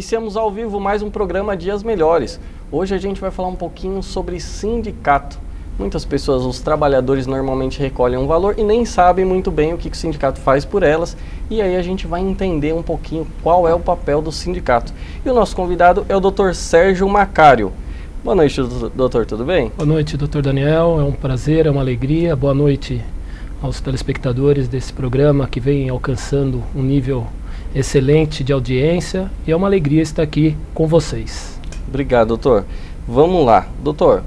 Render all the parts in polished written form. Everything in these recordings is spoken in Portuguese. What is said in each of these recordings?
Iniciamos ao vivo mais um programa Dias Melhores. Hoje a gente vai falar um pouquinho sobre sindicato. Muitas pessoas, os trabalhadores normalmente recolhem um valor e nem sabem muito bem o que o sindicato faz por elas. E aí a gente vai entender um pouquinho qual é o papel do sindicato. E o nosso convidado é o Dr. Sérgio Macário. Boa noite, doutor, tudo bem? Boa noite, doutor Daniel, é um prazer, é uma alegria. Boa noite aos telespectadores desse programa que vem alcançando um nível excelente de audiência e é uma alegria estar aqui com vocês. Obrigado, doutor. Vamos lá. Doutor,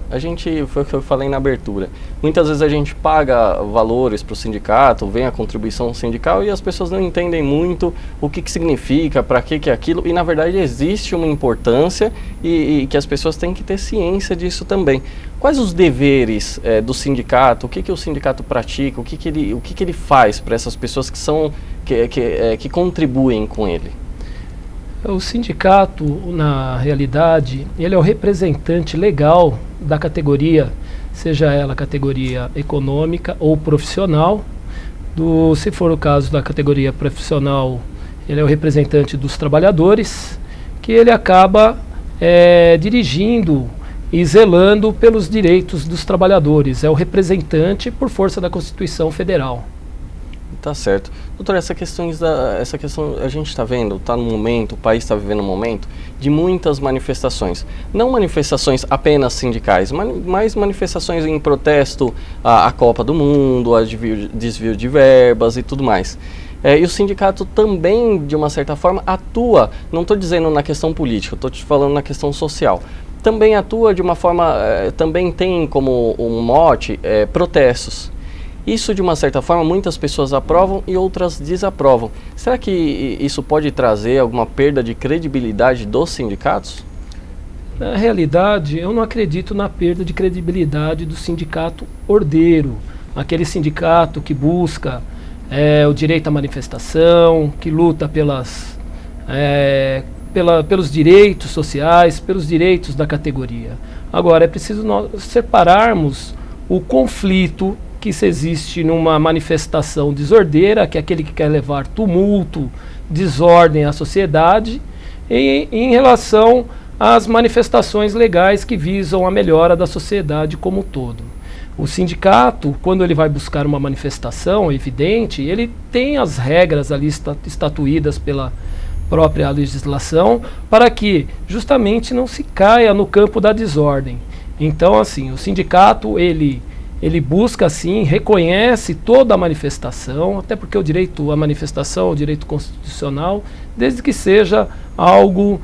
foi o que eu falei na abertura. Muitas vezes a gente paga valores para o sindicato, vem a contribuição sindical e as pessoas não entendem muito o que significa, para que é aquilo. E na verdade existe uma importância e que as pessoas têm que ter ciência disso também. Quais os deveres do sindicato? O que o sindicato pratica? O que ele faz para essas pessoas que contribuem com ele? O sindicato, na realidade, ele é o representante legal da categoria, seja ela categoria econômica ou profissional. Se for o caso da categoria profissional, ele é o representante dos trabalhadores, que ele acaba dirigindo e zelando pelos direitos dos trabalhadores. É o representante por força da Constituição Federal. Tá certo. Doutor, essa questão a gente está vendo, está no momento, o país está vivendo um momento de muitas manifestações. Não manifestações apenas sindicais, mas manifestações em protesto à Copa do Mundo, a desvio de verbas e tudo mais. E o sindicato também, de uma certa forma, atua, não estou dizendo na questão política, estou te falando na questão social. Também atua de uma forma, também tem como um mote protestos. Isso, de uma certa forma, muitas pessoas aprovam e outras desaprovam. Será que isso pode trazer alguma perda de credibilidade dos sindicatos? Na realidade, eu não acredito na perda de credibilidade do sindicato ordeiro. Aquele sindicato que busca o direito à manifestação, que luta pelos direitos sociais, pelos direitos da categoria. Agora, é preciso nós separarmos o conflito que se existe numa manifestação desordeira, que é aquele que quer levar tumulto, desordem à sociedade, e em relação às manifestações legais que visam a melhora da sociedade como um todo. O sindicato, quando ele vai buscar uma manifestação, é evidente, ele tem as regras ali estatuídas pela própria legislação para que justamente não se caia no campo da desordem. Então, assim, o sindicato, ele busca, sim, reconhece toda a manifestação, até porque o direito à manifestação é o direito constitucional, desde que seja algo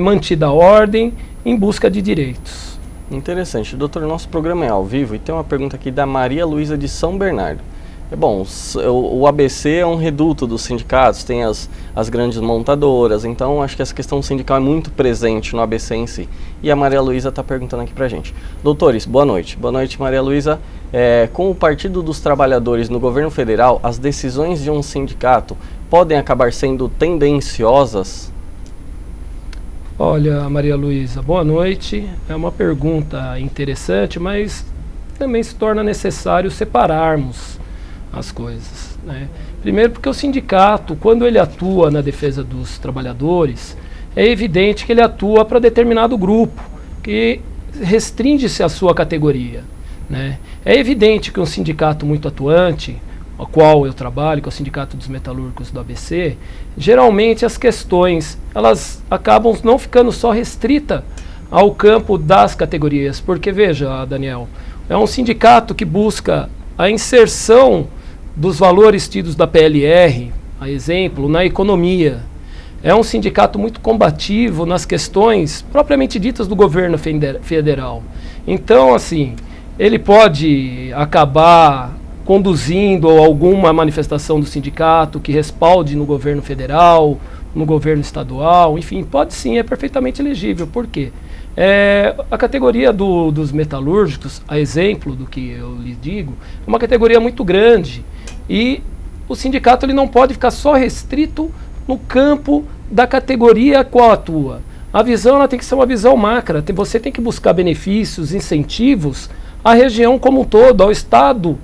mantida a ordem em busca de direitos. Interessante. Doutor, nosso programa é ao vivo e tem uma pergunta aqui da Maria Luísa de São Bernardo. Bom, o ABC é um reduto dos sindicatos, tem as grandes montadoras, então acho que essa questão sindical é muito presente no ABC em si. E a Maria Luísa está perguntando aqui pra gente. Doutores, boa noite. Boa noite, Maria Luísa. Com o Partido dos Trabalhadores no governo federal, as decisões de um sindicato podem acabar sendo tendenciosas? Olha, Maria Luísa, boa noite. É uma pergunta interessante, mas também se torna necessário separarmos as coisas, né? Primeiro porque o sindicato, quando ele atua na defesa dos trabalhadores, é evidente que ele atua para determinado grupo, que restringe-se à sua categoria, né? É evidente que um sindicato muito atuante, ao qual eu trabalho, que é o Sindicato dos Metalúrgicos do ABC, geralmente as questões, elas acabam não ficando só restrita ao campo das categorias, porque veja, Daniel, é um sindicato que busca a inserção dos valores tidos da PLR, a exemplo, na economia. É um sindicato muito combativo nas questões propriamente ditas do governo federal. Então, assim, ele pode acabar conduzindo alguma manifestação do sindicato que respalde no governo federal, no governo estadual, enfim, pode sim, é perfeitamente elegível. Por quê? A categoria dos metalúrgicos, a exemplo do que eu lhe digo, é uma categoria muito grande e o sindicato ele não pode ficar só restrito no campo da categoria a qual atua. A visão ela tem que ser uma visão macra, você tem que buscar benefícios, incentivos à região como um todo, ao Estado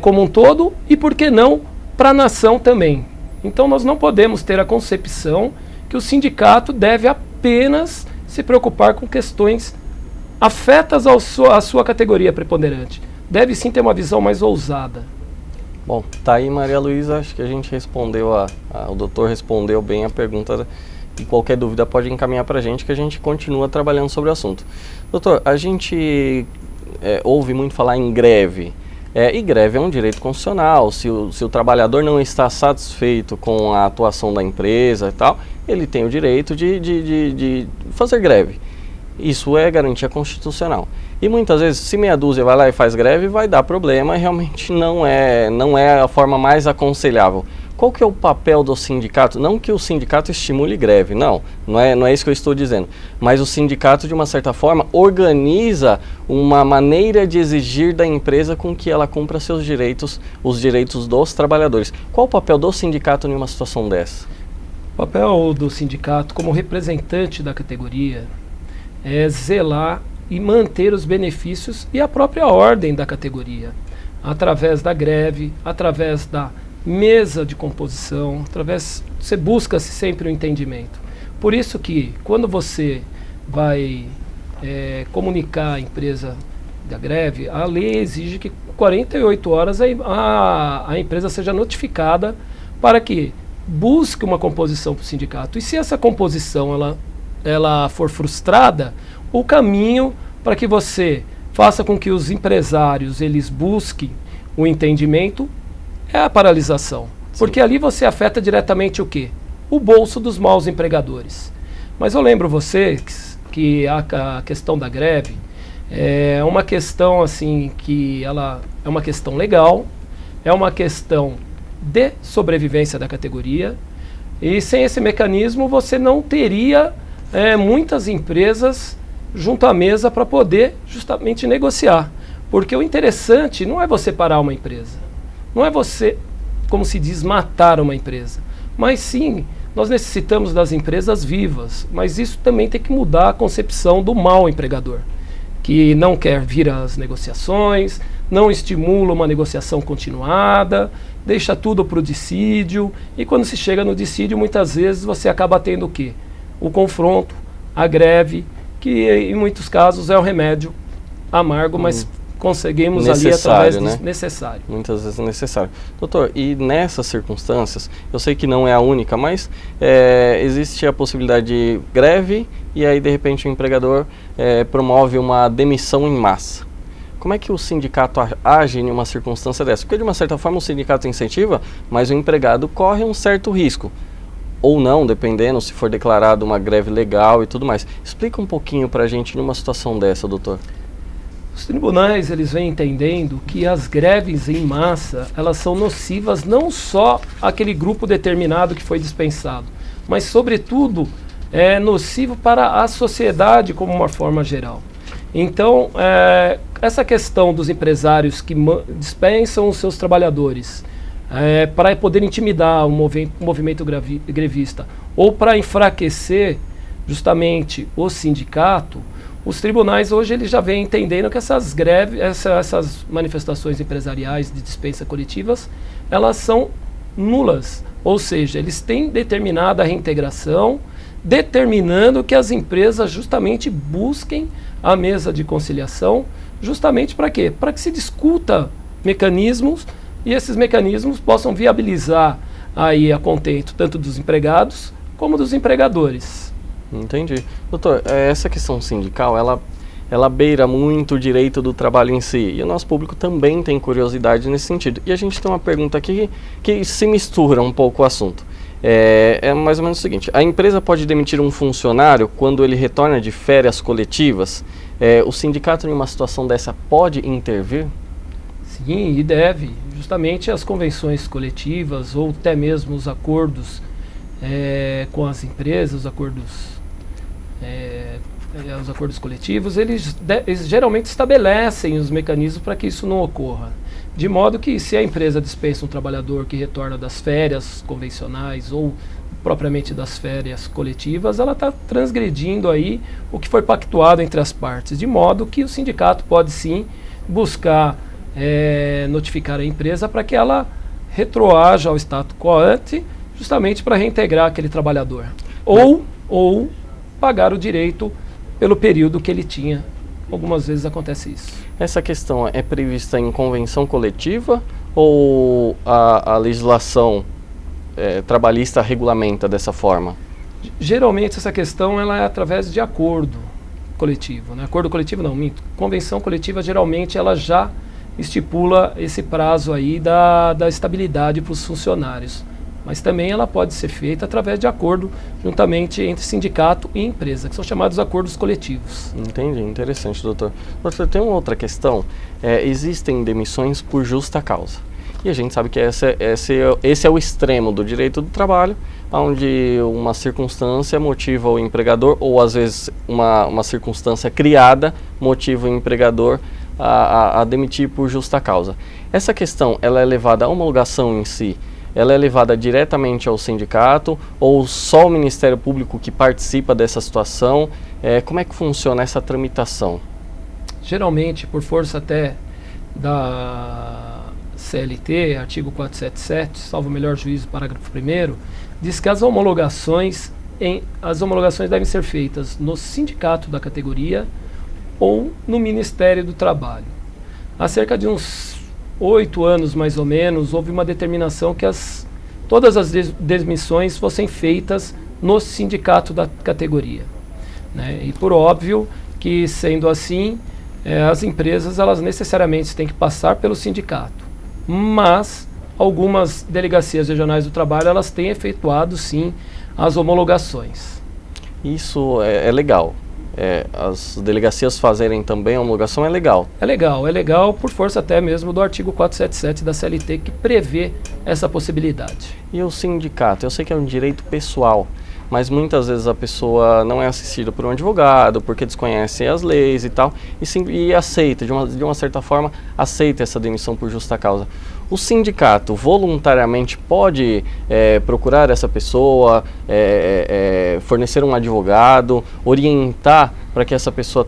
como um todo e, por que não, para a nação também. Então nós não podemos ter a concepção que o sindicato deve apenas se preocupar com questões afetas à sua categoria preponderante. Deve sim ter uma visão mais ousada. Bom, tá aí, Maria Luísa, acho que a gente respondeu, o doutor respondeu bem a pergunta, e qualquer dúvida pode encaminhar para a gente, que a gente continua trabalhando sobre o assunto. Doutor, a gente ouve muito falar em greve, e greve é um direito constitucional. Se o trabalhador não está satisfeito com a atuação da empresa e tal, ele tem o direito de fazer greve. Isso é garantia constitucional. E muitas vezes, se meia dúzia vai lá e faz greve, vai dar problema e realmente não é a forma mais aconselhável. Qual que é o papel do sindicato? Não que o sindicato estimule greve, não é isso que eu estou dizendo. Mas o sindicato, de uma certa forma, organiza uma maneira de exigir da empresa com que ela cumpra seus direitos, os direitos dos trabalhadores. Qual o papel do sindicato em uma situação dessa? O papel do sindicato, como representante da categoria, é zelar e manter os benefícios e a própria ordem da categoria, através da greve, através da mesa de composição, você busca-se sempre o entendimento. Por isso que, quando você vai comunicar a empresa da greve, a lei exige que 48 horas a empresa seja notificada para que busque uma composição para o sindicato. E se essa composição ela for frustrada, o caminho para que você faça com que os empresários eles busquem o entendimento é a paralisação. Sim. Porque ali você afeta diretamente o quê? O bolso dos maus empregadores. Mas eu lembro você que a questão da greve é uma questão assim que ela é uma questão legal, é uma questão de sobrevivência da categoria, e sem esse mecanismo você não teria muitas empresas junto à mesa para poder justamente negociar. Porque o interessante não é você parar uma empresa, não é você, como se diz, matar uma empresa, mas sim, nós necessitamos das empresas vivas, mas isso também tem que mudar a concepção do mau empregador, que não quer vir às negociações, não estimula uma negociação continuada, deixa tudo para o dissídio, e quando se chega no dissídio, muitas vezes você acaba tendo o quê? O confronto, a greve, que em muitos casos é um remédio amargo, mas conseguimos necessário, ali através necessário. Muitas vezes necessário. Doutor, e nessas circunstâncias, eu sei que não é a única, mas existe a possibilidade de greve e aí de repente o empregador promove uma demissão em massa. Como é que o sindicato age em uma circunstância dessa? Porque de uma certa forma o sindicato incentiva, mas o empregado corre um certo risco. Ou não, dependendo se for declarado uma greve legal e tudo mais. Explica um pouquinho para a gente numa situação dessa, doutor. Os tribunais eles vêm entendendo que as greves em massa elas são nocivas não só àquele grupo determinado que foi dispensado, mas sobretudo é nocivo para a sociedade como uma forma geral. Então, essa questão dos empresários que dispensam os seus trabalhadores para poder intimidar o movimento grevista ou para enfraquecer justamente o sindicato, os tribunais hoje eles já vêm entendendo que essas greves, essas manifestações empresariais de dispensa coletivas, elas são nulas, ou seja, eles têm determinada a reintegração, determinando que as empresas justamente busquem a mesa de conciliação, justamente para quê? Para que se discuta mecanismos e esses mecanismos possam viabilizar aí a contento tanto dos empregados como dos empregadores. Entendi. Doutor, essa questão sindical, ela beira muito o direito do trabalho em si, e o nosso público também tem curiosidade nesse sentido. E a gente tem uma pergunta aqui que se mistura um pouco o assunto. É mais ou menos o seguinte: a empresa pode demitir um funcionário quando ele retorna de férias coletivas? O sindicato em uma situação dessa pode intervir? Sim, e deve. Justamente as convenções coletivas ou até mesmo os acordos com as empresas, os acordos coletivos, eles geralmente estabelecem os mecanismos para que isso não ocorra. De modo que se a empresa dispensa um trabalhador que retorna das férias convencionais ou propriamente das férias coletivas, ela está transgredindo aí o que foi pactuado entre as partes. De modo que o sindicato pode sim buscar notificar a empresa para que ela retroaja ao status quo ante, justamente para reintegrar aquele trabalhador. ou pagar o direito pelo período que ele tinha. Algumas vezes acontece isso. Essa questão é prevista em convenção coletiva ou a legislação trabalhista regulamenta dessa forma? Geralmente essa questão ela é através de acordo coletivo, né? Acordo coletivo não, minto. Convenção coletiva geralmente ela já estipula esse prazo aí da estabilidade para os funcionários. Mas também ela pode ser feita através de acordo juntamente entre sindicato e empresa, que são chamados acordos coletivos. Entendi, interessante, doutor. Doutor, tem uma outra questão. Existem demissões por justa causa. E a gente sabe que esse é o extremo do direito do trabalho, onde uma circunstância motiva o empregador, ou às vezes uma circunstância criada motiva o empregador a demitir por justa causa. Essa questão, ela é levada à homologação em si? Ela é levada diretamente ao sindicato ou só o Ministério Público que participa dessa situação? Como é que funciona essa tramitação? Geralmente, por força até da CLT, artigo 477, salvo o melhor juízo, parágrafo 1º, diz que as homologações devem ser feitas no sindicato da categoria ou no Ministério do Trabalho. Há cerca de uns 8 anos, mais ou menos, houve uma determinação que todas as demissões fossem feitas no sindicato da categoria, né? E por óbvio que, sendo assim, as empresas elas necessariamente têm que passar pelo sindicato, mas algumas delegacias regionais do trabalho elas têm efetuado sim as homologações. Isso é legal. As delegacias fazerem também a homologação é legal. É legal por força até mesmo do artigo 477 da CLT que prevê essa possibilidade. E o sindicato? Eu sei que é um direito pessoal, mas muitas vezes a pessoa não é assistida por um advogado, porque desconhece as leis e tal, e aceita, de uma certa forma, aceita essa demissão por justa causa. O sindicato voluntariamente pode procurar essa pessoa, fornecer um advogado, orientar para que essa pessoa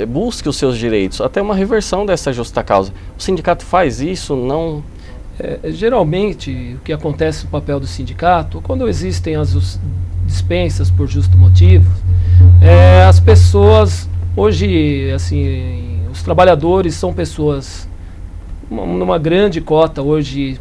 busque os seus direitos, até uma reversão dessa justa causa. O sindicato faz isso? Não? Geralmente, o que acontece no papel do sindicato, quando existem as dispensas por justo motivo, as pessoas, hoje, assim, os trabalhadores são pessoas, numa grande cota hoje,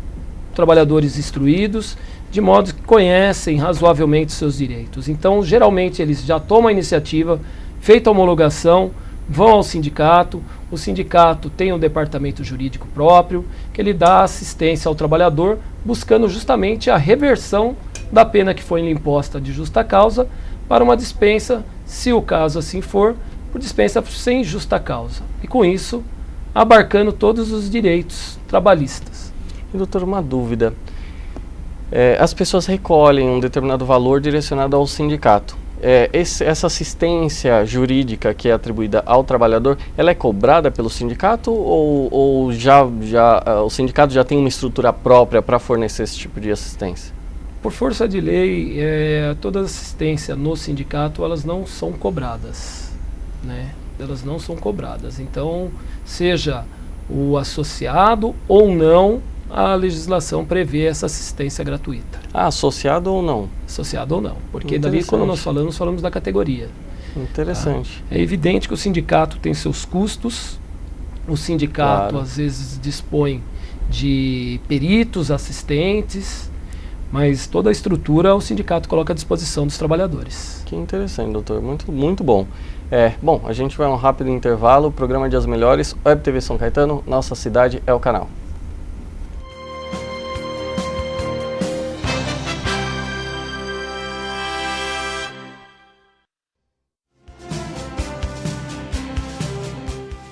trabalhadores instruídos, de modo que conhecem razoavelmente seus direitos. Então, geralmente, eles já tomam a iniciativa, feita a homologação, vão ao sindicato, o sindicato tem um departamento jurídico próprio, que ele dá assistência ao trabalhador, buscando justamente a reversão da pena que foi imposta de justa causa para uma dispensa, se o caso assim for, por dispensa sem justa causa. E com isso, abarcando todos os direitos trabalhistas. E, doutor, uma dúvida. As pessoas recolhem um determinado valor direcionado ao sindicato. Essa assistência jurídica que é atribuída ao trabalhador, ela é cobrada pelo sindicato ou o sindicato já tem uma estrutura própria para fornecer esse tipo de assistência? Por força de lei, toda assistência no sindicato, elas não são cobradas, né? Elas não são cobradas. Então, seja o associado ou não, a legislação prevê essa assistência gratuita. Associado ou não? Associado ou não. Porque daí, quando nós falamos da categoria. Interessante. É evidente que o sindicato tem seus custos. O sindicato, claro, às vezes, dispõe de peritos, assistentes, mas toda a estrutura o sindicato coloca à disposição dos trabalhadores. Que interessante, doutor. Muito, muito bom. Bom, a gente vai a um rápido intervalo. Programa Dias Melhores, Web TV São Caetano, nossa cidade é o canal.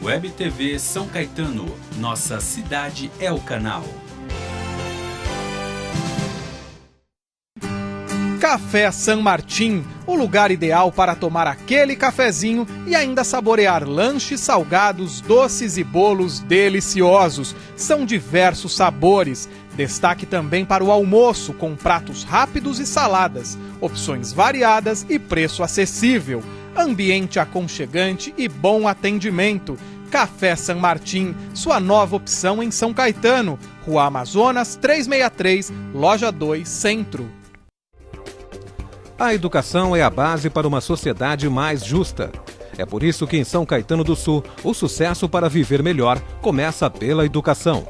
Web TV São Caetano, nossa cidade é o canal. Café San Martín, o lugar ideal para tomar aquele cafezinho e ainda saborear lanches, salgados, doces e bolos deliciosos. São diversos sabores. Destaque também para o almoço, com pratos rápidos e saladas, opções variadas e preço acessível. Ambiente aconchegante e bom atendimento. Café San Martín, sua nova opção em São Caetano, Rua Amazonas 363, Loja 2, Centro. A educação é a base para uma sociedade mais justa. É por isso que em São Caetano do Sul, o sucesso para viver melhor começa pela educação.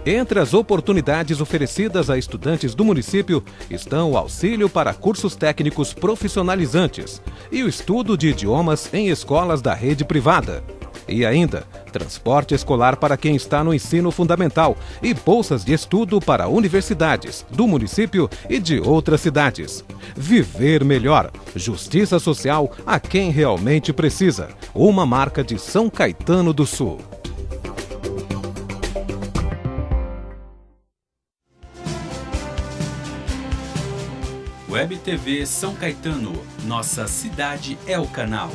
Entre as oportunidades oferecidas a estudantes do município estão o auxílio para cursos técnicos profissionalizantes e o estudo de idiomas em escolas da rede privada. E ainda, transporte escolar para quem está no ensino fundamental e bolsas de estudo para universidades do município e de outras cidades. Viver melhor. Justiça social a quem realmente precisa. Uma marca de São Caetano do Sul. Web TV São Caetano. Nossa cidade é o canal.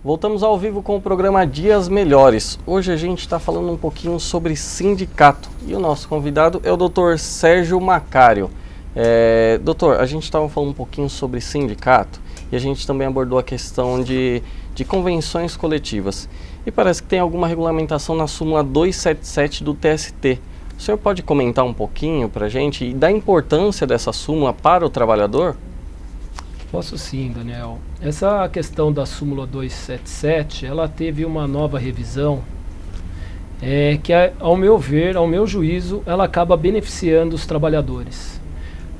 Voltamos ao vivo com o programa Dias Melhores. Hoje a gente está falando um pouquinho sobre sindicato e o nosso convidado é o Dr. Sérgio Macário. Doutor, a gente estava falando um pouquinho sobre sindicato e a gente também abordou a questão de convenções coletivas. E parece que tem alguma regulamentação na súmula 277 do TST. O senhor pode comentar um pouquinho para a gente e da importância dessa súmula para o trabalhador? Posso sim, Daniel. Essa questão da súmula 277, ela teve uma nova revisão que, ao meu ver, ao meu juízo, ela acaba beneficiando os trabalhadores.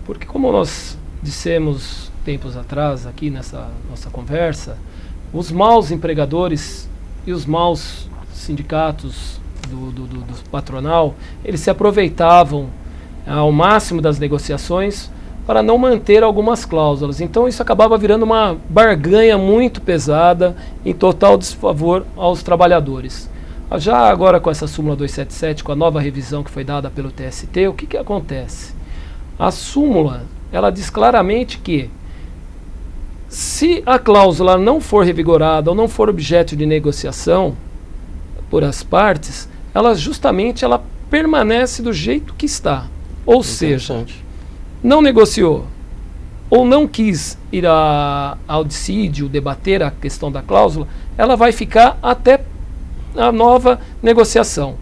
Porque como nós dissemos tempos atrás aqui nessa nossa conversa, os maus empregadores e os maus sindicatos do patronal, eles se aproveitavam ao máximo das negociações para não manter algumas cláusulas. Então isso acabava virando uma barganha muito pesada em total desfavor aos trabalhadores. Já agora com essa súmula 277, com a nova revisão que foi dada pelo TST, o que acontece? A súmula, ela diz claramente que se a cláusula não for revigorada ou não for objeto de negociação por as partes, ela permanece do jeito que está. Ou seja, não negociou ou não quis ir ao dissídio, debater a questão da cláusula, ela vai ficar até a nova negociação.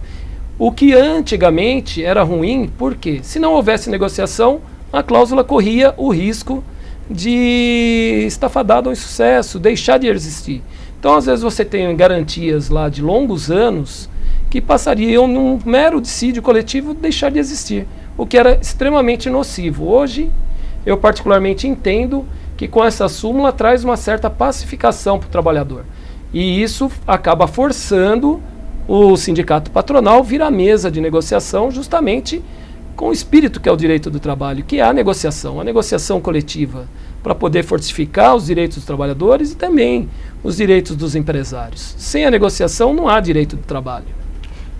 O que antigamente era ruim, porque se não houvesse negociação, a cláusula corria o risco de estar fadada ao insucesso, deixar de existir. Então, às vezes, você tem garantias lá de longos anos que passariam num mero dissídio coletivo deixar de existir, o que era extremamente nocivo. Hoje, eu particularmente entendo que com essa súmula traz uma certa pacificação para o trabalhador. E isso acaba forçando o sindicato patronal vir à mesa de negociação justamente com o espírito que é o direito do trabalho, que é a negociação coletiva, para poder fortificar os direitos dos trabalhadores e também os direitos dos empresários. Sem a negociação não há direito do trabalho.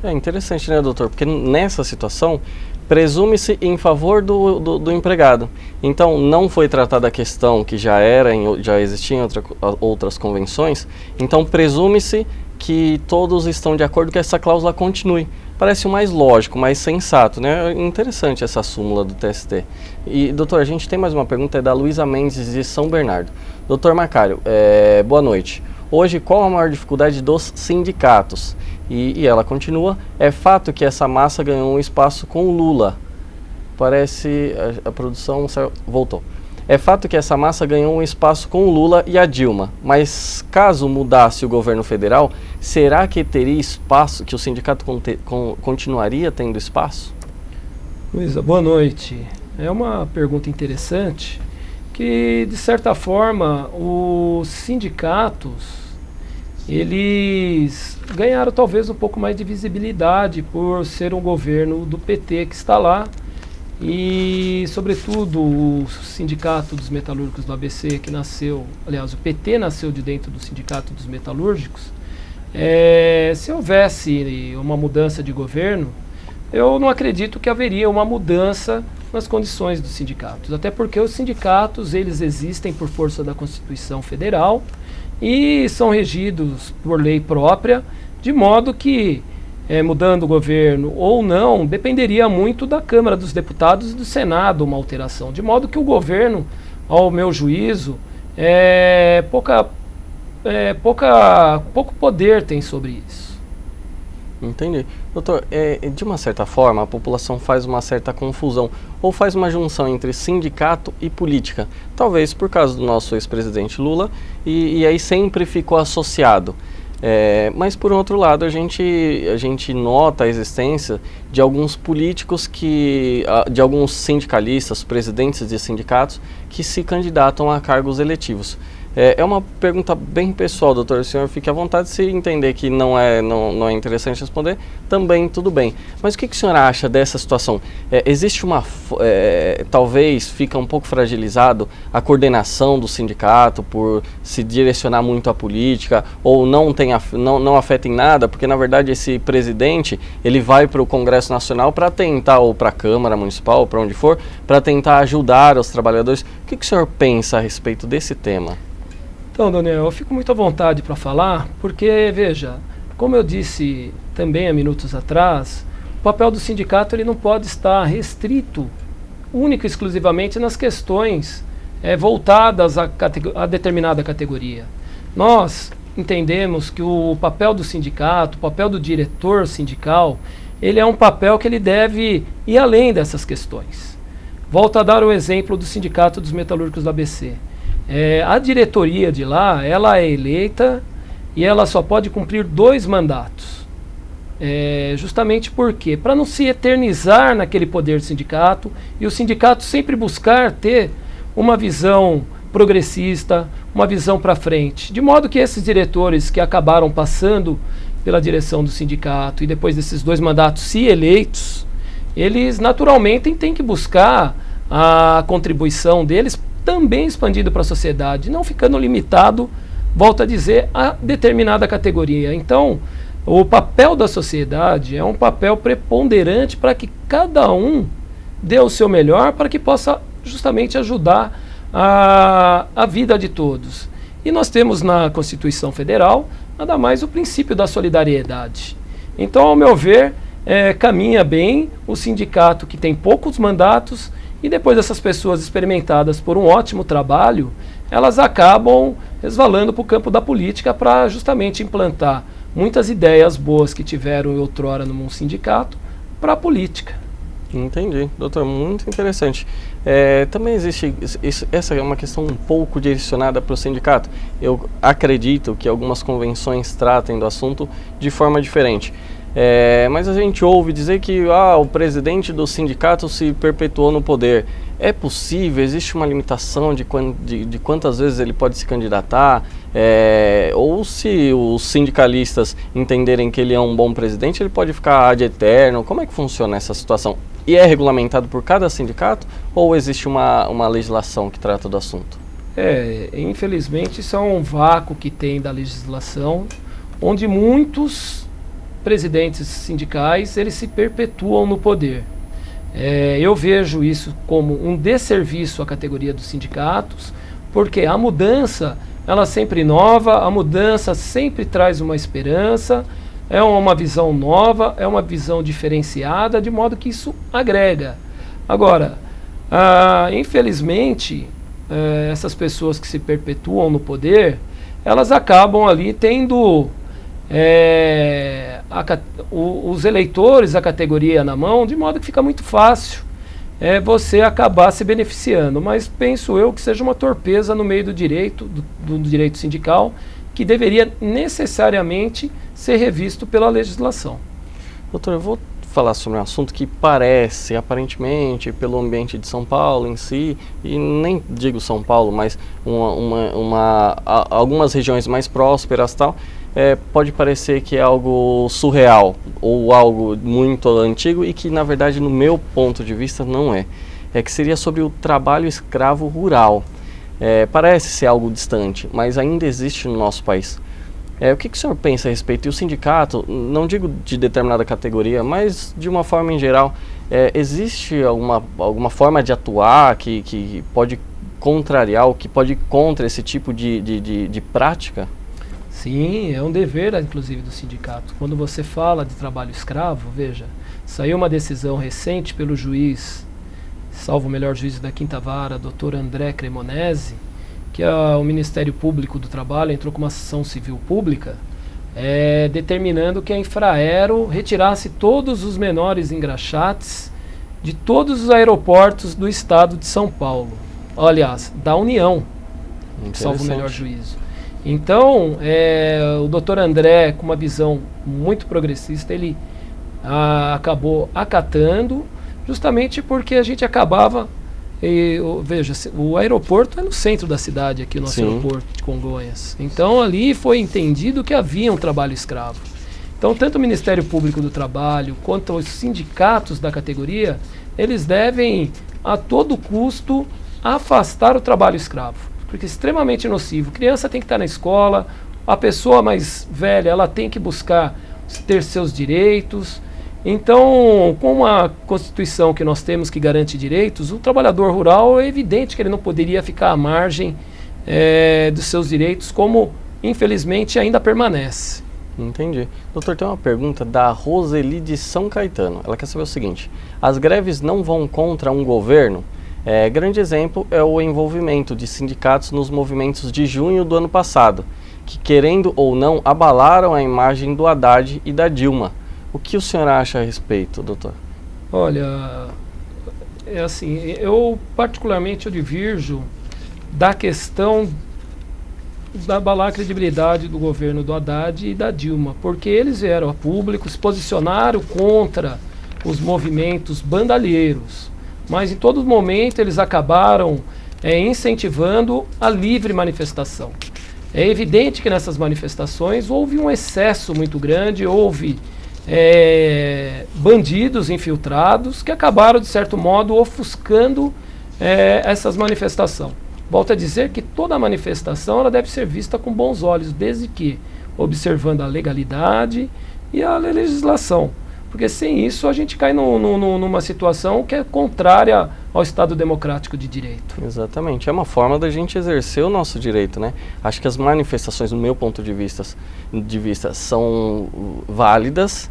É interessante, né, doutor? Porque nessa situação presume-se em favor do empregado. Então, não foi tratada a questão que já existiam outras convenções, então presume-se que todos estão de acordo que essa cláusula continue. Parece o mais lógico, mais sensato, né? Interessante essa súmula do TST. E, doutor, a gente tem mais uma pergunta, é da Luísa Mendes de São Bernardo. Doutor Macário, boa noite. Hoje, qual a maior dificuldade dos sindicatos? E ela continua, é fato que essa massa ganhou um espaço com o Lula. Parece, a produção voltou. É fato que essa massa ganhou um espaço com o Lula e a Dilma, mas caso mudasse o governo federal, será que teria espaço, que o sindicato continuaria tendo espaço? Luísa, boa noite. É uma pergunta interessante que, de certa forma, os sindicatos, eles ganharam talvez um pouco mais de visibilidade por ser um governo do PT que está lá. E, sobretudo, o Sindicato dos Metalúrgicos do ABC, que nasceu, aliás, o PT nasceu de dentro do Sindicato dos Metalúrgicos. Se houvesse uma mudança de governo, eu não acredito que haveria uma mudança nas condições dos sindicatos. Até porque os sindicatos, eles existem por força da Constituição Federal e são regidos por lei própria, de modo que mudando o governo ou não, dependeria muito da Câmara dos Deputados e do Senado uma alteração. De modo que o governo, ao meu juízo, pouco poder tem sobre isso. Entendi. Doutor, de uma certa forma, a população faz uma certa confusão, ou faz uma junção entre sindicato e política, talvez por causa do nosso ex-presidente Lula, e aí sempre ficou associado. Mas por outro lado, a gente nota a existência de alguns políticos de alguns sindicalistas, presidentes de sindicatos, que se candidatam a cargos eletivos. É uma pergunta bem pessoal, doutor. O senhor fique à vontade, se entender que não é interessante responder, também tudo bem. Mas o que o senhor acha dessa situação? Existe talvez fica um pouco fragilizado a coordenação do sindicato por se direcionar muito à política, ou não afeta em nada, porque na verdade esse presidente, ele vai para o Congresso Nacional para tentar, ou para a Câmara Municipal, ou para onde for, para tentar ajudar os trabalhadores. O que o senhor pensa a respeito desse tema? Então, Daniel, eu fico muito à vontade para falar, porque, veja, como eu disse também há minutos atrás, o papel do sindicato ele não pode estar restrito, único e exclusivamente nas questões voltadas a determinada categoria. Nós entendemos que o papel do sindicato, o papel do diretor sindical, ele é um papel que ele deve ir além dessas questões. Volto a dar o exemplo do Sindicato dos Metalúrgicos do ABC. A diretoria de lá, ela é eleita e ela só pode cumprir 2 mandatos. Justamente porque, para não se eternizar naquele poder do sindicato, e o sindicato sempre buscar ter uma visão progressista, uma visão para frente. De modo que esses diretores que acabaram passando pela direção do sindicato e depois desses 2 mandatos, se eleitos, eles naturalmente têm que buscar a contribuição deles também expandido para a sociedade, não ficando limitado, volto a dizer, a determinada categoria. Então, o papel da sociedade é um papel preponderante para que cada um dê o seu melhor para que possa justamente ajudar a vida de todos. E nós temos na Constituição Federal nada mais o princípio da solidariedade. Então, ao meu ver, caminha bem o sindicato que tem poucos mandatos. E depois dessas pessoas experimentadas por um ótimo trabalho, elas acabam resvalando para o campo da política para justamente implantar muitas ideias boas que tiveram outrora num sindicato para a política. Entendi, doutor, muito interessante. Também existe, essa é uma questão um pouco direcionada para o sindicato. Eu acredito que algumas convenções tratem do assunto de forma diferente. Mas a gente ouve dizer que o presidente do sindicato se perpetuou no poder. É possível? Existe uma limitação de quantas vezes ele pode se candidatar? Ou se os sindicalistas entenderem que ele é um bom presidente, ele pode ficar ad eterno? Como é que funciona essa situação? E é regulamentado por cada sindicato? Ou existe uma legislação que trata do assunto? Infelizmente isso é um vácuo que tem da legislação, onde muitos presidentes sindicais, eles se perpetuam no poder. Eu vejo isso como um desserviço à categoria dos sindicatos, porque a mudança, ela sempre inova, a mudança sempre traz uma esperança, é uma visão nova, é uma visão diferenciada, de modo que isso agrega. Agora, infelizmente, essas pessoas que se perpetuam no poder, elas acabam ali tendo os eleitores, a categoria na mão, de modo que fica muito fácil você acabar se beneficiando. Mas penso eu que seja uma torpeza no meio do direito sindical, que deveria necessariamente ser revisto pela legislação. Doutor, eu vou falar sobre um assunto que parece, aparentemente, pelo ambiente de São Paulo em si, e nem digo São Paulo, mas algumas regiões mais prósperas tal, pode parecer que é algo surreal ou algo muito antigo e que, na verdade, no meu ponto de vista, não é. Que seria sobre o trabalho escravo rural. Parece ser algo distante, mas ainda existe no nosso país. O que o senhor pensa a respeito? E o sindicato, não digo de determinada categoria, mas de uma forma em geral, existe alguma forma de atuar que pode contrariar, ou que pode ir contra esse tipo de prática? Sim, é um dever, inclusive, do sindicato. Quando você fala de trabalho escravo, veja, saiu uma decisão recente pelo juiz, salvo o melhor juiz da Quinta Vara, Dr. André Cremonesi, que o Ministério Público do Trabalho entrou com uma ação civil pública determinando que a Infraero retirasse todos os menores engraxates de todos os aeroportos do estado de São Paulo. Aliás, da União, salvo o melhor juízo. Então, o Dr. André, com uma visão muito progressista, ele acabou acatando, justamente porque a gente acabava... veja, o aeroporto é no centro da cidade, aqui o nosso aeroporto de Congonhas. Então, ali foi entendido que havia um trabalho escravo. Então, tanto o Ministério Público do Trabalho quanto os sindicatos da categoria, eles devem, a todo custo, afastar o trabalho escravo, porque é extremamente nocivo. A criança tem que estar na escola, a pessoa mais velha ela tem que buscar ter seus direitos. Então, com a Constituição que nós temos que garante direitos, o trabalhador rural é evidente que ele não poderia ficar à margem dos seus direitos, como infelizmente ainda permanece. Entendi. Doutor, tem uma pergunta da Roseli de São Caetano. Ela quer saber o seguinte: as greves não vão contra um governo? Grande exemplo é o envolvimento de sindicatos nos movimentos de junho do ano passado, que, querendo ou não, abalaram a imagem do Haddad e da Dilma. O que o senhor acha a respeito, doutor? Olha, é assim, eu particularmente divirjo da questão da abalar a credibilidade do governo do Haddad e da Dilma, porque eles vieram a público, se posicionaram contra os movimentos bandalheiros, mas em todo momento eles acabaram incentivando a livre manifestação. É evidente que nessas manifestações houve um excesso muito grande, houve bandidos infiltrados que acabaram, de certo modo, ofuscando essas manifestações. Volto a dizer que toda manifestação ela deve ser vista com bons olhos, desde que observando a legalidade e a legislação. Porque sem isso a gente cai numa situação que é contrária ao Estado democrático de direito. Exatamente, é uma forma da gente exercer o nosso direito, né? Acho que as manifestações, do meu ponto de vista são válidas,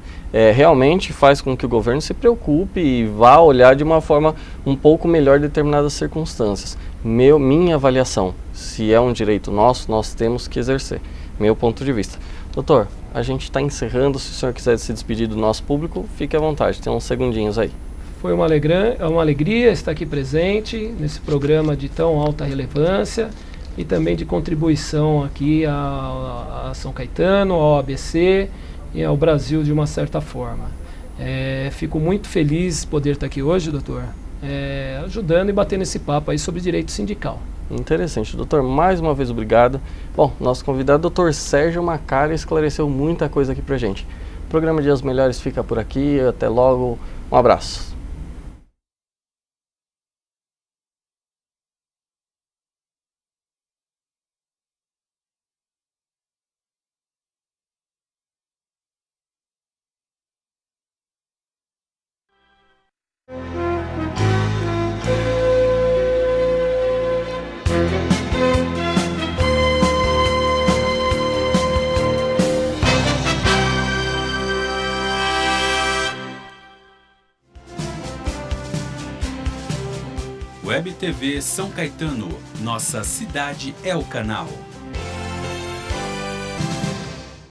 realmente faz com que o governo se preocupe e vá olhar de uma forma um pouco melhor determinadas circunstâncias. Minha avaliação, se é um direito nosso, nós temos que exercer, meu ponto de vista. Doutor, a gente está encerrando, se o senhor quiser se despedir do nosso público, fique à vontade, tem uns segundinhos aí. Foi uma alegria estar aqui presente nesse programa de tão alta relevância e também de contribuição aqui a São Caetano, ao ABC e ao Brasil de uma certa forma. Fico muito feliz de poder estar aqui hoje, doutor, ajudando e batendo esse papo aí sobre direito sindical. Interessante, doutor, mais uma vez obrigado. Bom, nosso convidado, doutor Sérgio Macari, esclareceu muita coisa aqui pra gente. O programa Dias Melhores fica por aqui, até logo, um abraço. Web TV São Caetano, nossa cidade é o canal.